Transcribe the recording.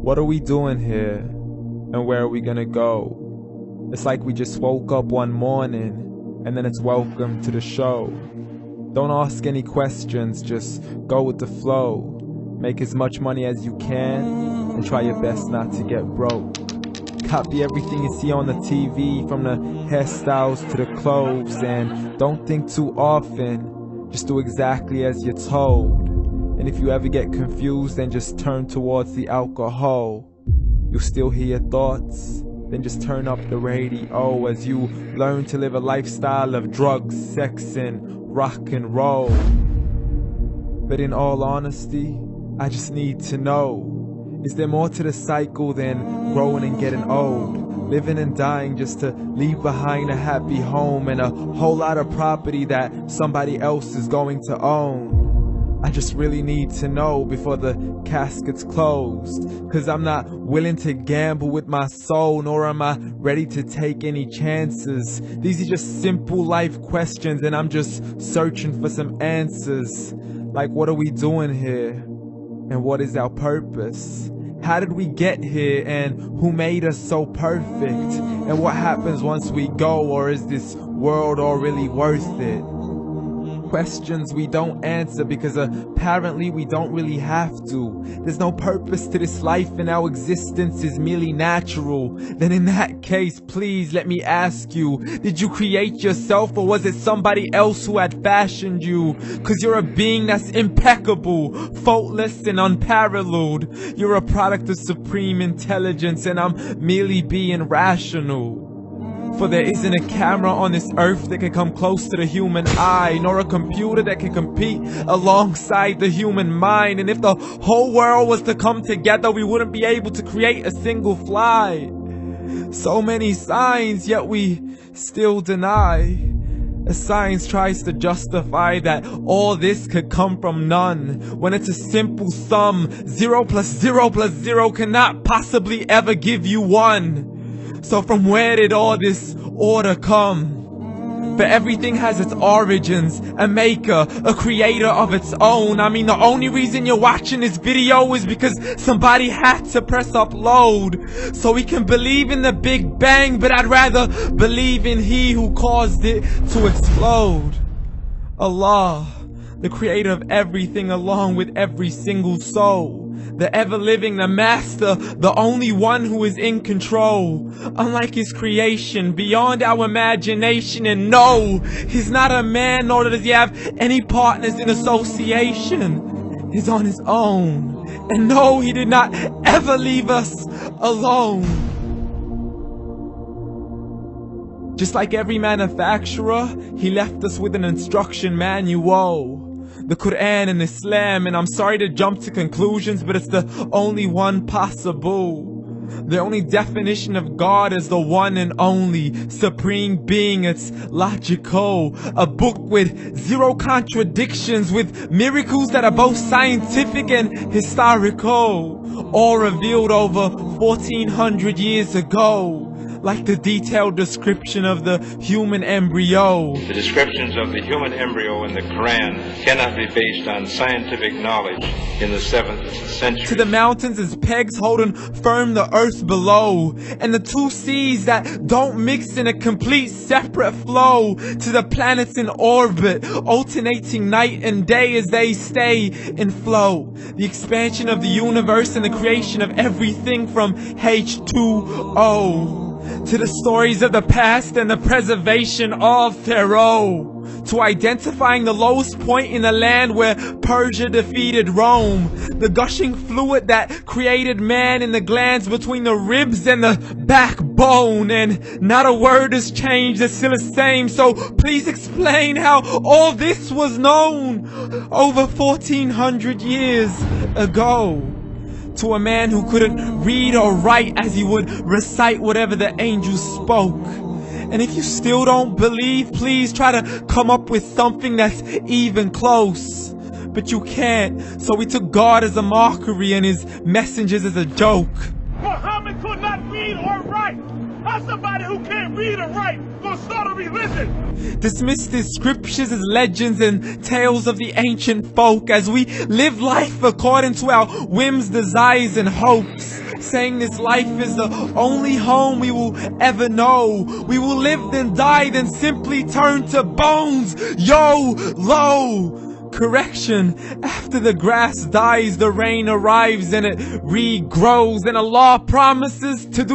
What are we doing here? And where are we gonna go? It's like we just woke up one morning, and then it's welcome to the show. Don't ask any questions, just go with the flow. Make as much money as you can, and try your best not to get broke. Copy everything you see on the TV, from the hairstyles to the clothes, and don't think too often, just do exactly as you're told. And if you ever get confused, then just turn towards the alcohol. You'll still hear your thoughts, then just turn up the radio as you learn to live a lifestyle of drugs, sex, and rock and roll. But in all honesty, I just need to know, is there more to the cycle than growing and getting old? Living and dying just to leave behind a happy home and a whole lot of property that somebody else is going to own. I just really need to know before the casket's closed, 'cause I'm not willing to gamble with my soul, nor am I ready to take any chances. These are just simple life questions, and I'm just searching for some answers. Like, what are we doing here? And what is our purpose? How did we get here, and who made us so perfect? And what happens once we go, or is this world all really worth it? Questions we don't answer because apparently we don't really have to. There's no purpose to this life and our existence is merely natural. Then in that case, please let me ask you, did you create yourself, or was it somebody else who had fashioned you? 'Cause you're a being that's impeccable, faultless and unparalleled. You're a product of supreme intelligence, and I'm merely being rational. For there isn't a camera on this earth that can come close to the human eye, nor a computer that can compete alongside the human mind. And if the whole world was to come together, we wouldn't be able to create a single fly. So many signs, yet we still deny. As science tries to justify that all this could come from none, when it's a simple sum. 0 plus 0 plus 0 cannot possibly ever give you 1. So from where did all this order come? For everything has its origins, a maker, a creator of its own. I mean, the only reason you're watching this video is because somebody had to press upload. So we can believe in the Big Bang, but I'd rather believe in He who caused it to explode. Allah, the creator of everything, along with every single soul. The ever-living, the master, the only one who is in control. Unlike his creation, beyond our imagination. And no, he's not a man, nor does he have any partners in association. He's on his own. And no, he did not ever leave us alone. Just like every manufacturer, he left us with an instruction manual. The Quran and Islam, and I'm sorry to jump to conclusions, but it's the only one possible. The only definition of God is the one and only supreme being. It's logical, a book with 0 contradictions, with miracles that are both scientific and historical, all revealed over 1400 years ago. Like the detailed description of the human embryo. The descriptions of the human embryo in the Quran cannot be based on scientific knowledge in the 7th century. To the mountains as pegs holding firm the earth below, and the 2 seas that don't mix in a complete separate flow. To the planets in orbit, alternating night and day as they stay in flow. The expansion of the universe and the creation of everything from H2O. To the stories of the past and the preservation of Pharaoh. To identifying the lowest point in the land where Persia defeated Rome. The gushing fluid that created man in the glands between the ribs and the backbone. And not a word has changed, it's still the same. So please explain how all this was known over 1400 years ago. To a man who couldn't read or write, as he would recite whatever the angels spoke. And if you still don't believe, please try to come up with something that's even close. But you can't, so we took God as a mockery and his messengers as a joke. Muhammad could not read or write. How's somebody who can't read or write gonna start a religion? Dismiss the scriptures as legends and tales of the ancient folk, as we live life according to our whims, desires, and hopes. saying this life is the only home we will ever know. We will live then die, then simply turn to bones. YOLO! Correction, after the grass dies, the rain arrives and it regrows, and Allah promises to do